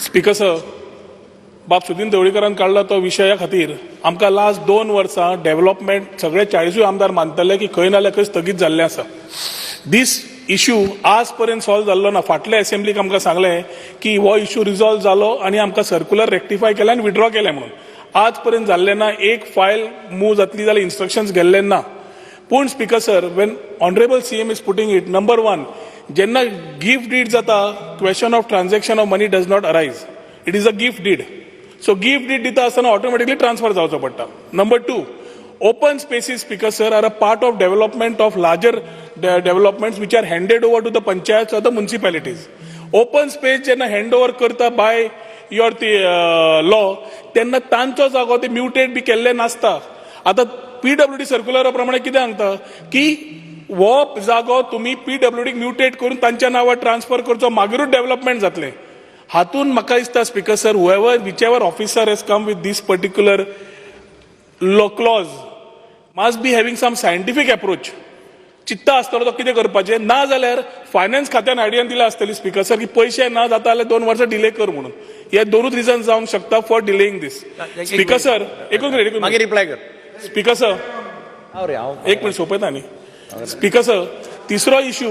Speaker sir, बाब सुदीन ढवळीकरान काढला तो विशया खातीर आमकां लास्ट 2 वर्सां डेव्हलपमेंट सगळे 40 आमदार मानतले की खंय ना जाल्यार खंय स्थगीत जाल्ले आसा. दीस इश्यू आज पर्यंत सॉल्व जाल्लो ना. फाटल्या असेंब्लीक आमकां सांगलें की हो इश्यू रिझॉल्व जालो आनी आमकां सर्क्युलर रेक्टिफाय केलें आनी विड्रॉ केलें म्हणून. आज पर्यंत जाल्लें ना. एक फायल मूव जातली जाल्यार इन्स्ट्रक्शन्स गेल्ले ना. पूण speaker sir, when honourable CM is putting it, number 1, जेन्ना गिफ्ट डीड जाता, question of transaction of money does not arise. It is a gift deed. So gift deed दिता आसतना ऑटोमॅटिकली ट्रान्सफर जावचो पडटा. Number 2, open spaces, speaker sir, are a part of development of larger developments which are handed over to the panchayats or the municipalities. Open space जेन्ना hand over करता by your law, तेन्ना तांचो जागो ते mutate बी केल्ले नासता. आता PWD सर्क्युलरा प्रमाणे कितें सांगता की हो जागो तुम्ही पीडब्ल्यूडीक म्युटेट करून तांच्या नांवार ट्रान्सफर करचो, मागीरूच डेव्हलपमेंट जातलें. हातून म्हाका दिसता speaker sir, which ever officer has come with this particular law clause must be having some scientific approach. चित्ता आसतलो तो कितें करपाचें, ना जाल्यार फायनान्स खात्यान आयडिया दिला आसतली स्पीकर सर की पयशे ना जाता जाल्यार 2 वर्सां डिले कर म्हणून. हे 2 रिजन जावंक शकता फॉर डिलेईंग दिस. स्पीकर सर, एकूच मिनिट मागीर रिप्लाय कर. स्पीकर सर, एक मिनिट सोपयता न्ही. स्पीकर सर, तिसरो issue,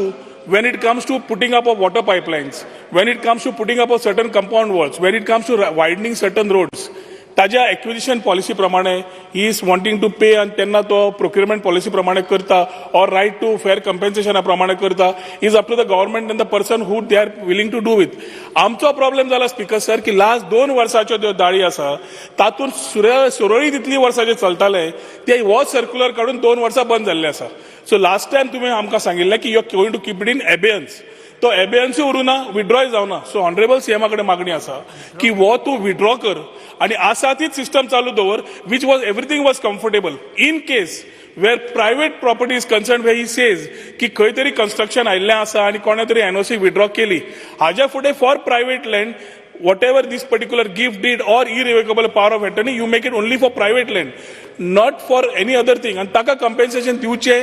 when it comes to putting up of water pipelines, when it comes to putting up of certain compound walls, when it comes to widening certain roads, ताज्या acquisition policy प्रमाणे he is wanting to पे आणि त्यांना तो procurement policy प्रमाणे करता और right to fair कंपेन्सेशना प्रमाणे करता. Is up to the government and the person who they are willing to do with. आमचो प्रॉब्लेम जाला स्पीकर सर की लास्ट 2 वर्साच्यो ज्यो दाळी आसा तातूंत सुरळीत इतली वर्सां जे चलताले ते हो सर्क्युलर काडून 2 वर्सां बंद जाल्ले आसा. सो लास्ट टायम तुमी आमकां सांगिल्लें की you are going to keep it in abeyance. तो एबेयन्सूय उरूना, विड्रॉय जावना. सो ऑनरेबल सीएमा कडेन मागणी आसा की हो तूं विड्रॉ कर आणि आसा तीच सिस्टम चालू दवर which was everything was comfortable. In case where private property is concern way he says की खंय तरी कन्स्ट्रक्शन आयिल्लें आसा आणि कोणे तरी एनओसी विड्रॉ केली, हाज्या फुडें for private land whatever this particular gift deed or irrevocable power of attorney, you make it only for private land, not for any other thing. And taka compensation दिवचे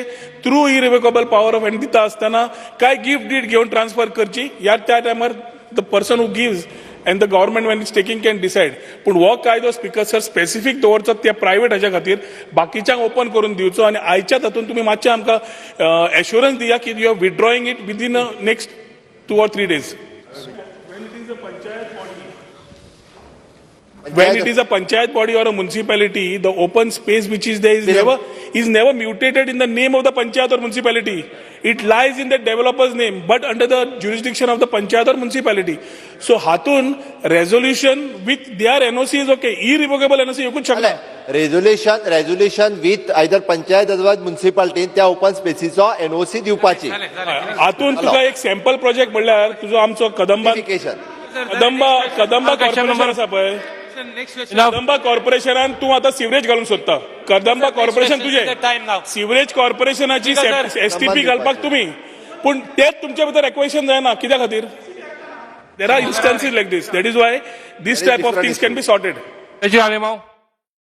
through irrevocable power of attorney दिता असताना काय gift deed घेऊन transfer करची, या त्या टायमार the person who gives and the government when it's taking can decide. पण हो कायदो स्पीकर सर स्पेसिफिक दवरचो त्या प्रायव्हेट हाच्या खातीर, बाकीच्यांक ओपन करून दिवचो आणि आयच्या तातूंत तुम्ही मातशें आमकां एश्युरन्स दिया की you are withdrawing it within next 2 or 3 days. When it is a panchayat body or a municipality, the open space which is there is never mutated in the name of the panchayat or municipality. It lies in the developer's name, but under the jurisdiction of the panchayat or municipality. So hatun resolution with their NOC is okay. Irrevocable NOC एकूच शकना. Resolution with either panchayat otherwise municipality त्या open spaces NOC दिवपाची. हातून तुका एक sample project म्हणल्यार तुजो आमचो Kadamba corporation आसा पळय, कदंबा कॉर्पोरेशनान तूं आता सिवरेज घालूंक सोदता. कदंबा कॉर्पोरेशन तुझे सिवरेज कॉर्पोरेशनाची एसटीपी घालपाक तुम्ही, पूण तेच तुमच्या भितर एक्वेशन जायना. कित्या खातीर? There are instances like these. That is why these type of things can be sorted.